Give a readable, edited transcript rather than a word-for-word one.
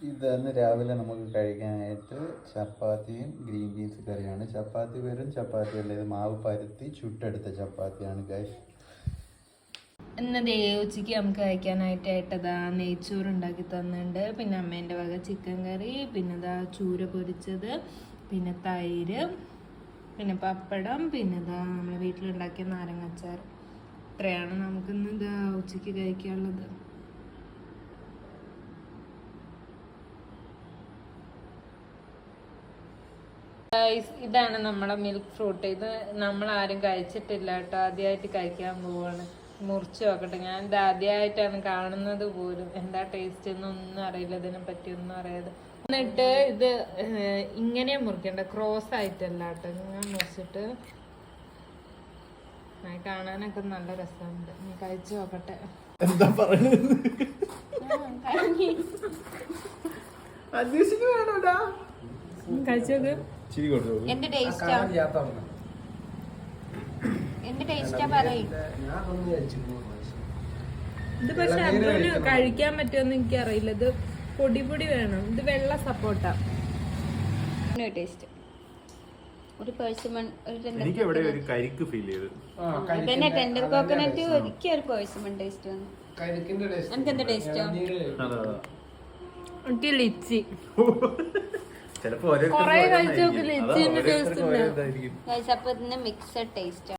ഇതന്ന് രാവിലെ നമുക്ക് കഴിക്കാനായിട്ട് ചപ്പാത്തിയും ഗ്രീൻ പീസ് കറിയാണ്. ചപ്പാത്തി വെറും ചപ്പാത്തി അല്ല, ഇത് മാവ് പരുത്തി ചുട്ടെടുത്ത ചപ്പാത്തിയാണ് ഗൈസ്. ഇന്ന് ഉച്ചയ്ക്ക് നമുക്ക് കഴിക്കാനായിട്ട് ഏട്ടതാ നെയ്ച്ചോറ് ഉണ്ടാക്കി തന്നിട്ടുണ്ട്. പിന്നെ അമ്മേൻ്റെ വക ചിക്കൻ കറി, പിന്നെ ഇതാ ചൂര പൊരിച്ചത്, പിന്നെ തൈര്, പിന്നെ പപ്പടം, പിന്നെ ഇതാ നമ്മളെ വീട്ടിലുണ്ടാക്കിയ നാരങ്ങാച്ചാർ. ഇത്രയാണ് നമുക്കിന്ന് ഇതാ ഉച്ചയ്ക്ക് കഴിക്കാനുള്ളത്. ഇതാണ് നമ്മളെ മിൽക്ക് ഫ്രൂട്ട്. ഇത് നമ്മൾ ആരും കഴിച്ചിട്ടില്ല കേട്ടോ, ആദ്യമായിട്ട് കഴിക്കാൻ പോവാണ്. മുറിച്ച് നോക്കട്ടെ. ഞാൻ ഇത് ആദ്യമായിട്ടാണ് കാണുന്നത് പോലും. എന്താ ടേസ്റ്റ് എന്നൊന്നും അറിയില്ല, ഇതിനെ പറ്റി ഒന്നും അറിയാതെ. എന്നിട്ട് ഇത് ഇങ്ങനെ മുറിക്കണ്ട, ക്രോസ് ആയിട്ടല്ല കേട്ടോ. ഇങ്ങനെ മുറിച്ചിട്ട് കാണാനൊക്കെ നല്ല രസമുണ്ട്. കഴിച്ചു നോക്കട്ടെ. എന്താ പറയുന്നത്? കഴിച്ചു നോക്ക്. എന്റെ ടേസ്റ്റാ പറയും. ഇത് പക്ഷെ അതിന് കഴിക്കാൻ പറ്റുമെന്ന് എനിക്കറിയില്ല. ഇത് പൊടി വേണം. ഇത് വെള്ള സപ്പോർട്ടാ ടേസ്റ്റ്. ഒരു പേഴ്സിമൺ, എനിക്ക് എവിടെ ഒരു കരിക്ക് ഫീൽ ചെയ്തു. അതന്നെ ടെൻഡർ കോക്കനട്ട് ഒരിക്കലും ഒരു പേഴ്സിമൺ ടേസ്റ്റ് വന്നു. എനിക്ക് എന്താ ടേസ്റ്റോ? എനിക്ക് ലിച്ചി. ചിലപ്പോ കൊറേ കഴിച്ചു നോക്ക്, ലിച്ചിന്റെ ടേസ്റ്റ് ഉണ്ട്. അപ്പൊ ഇതിന് മിക്സഡ് ടേസ്റ്റ്.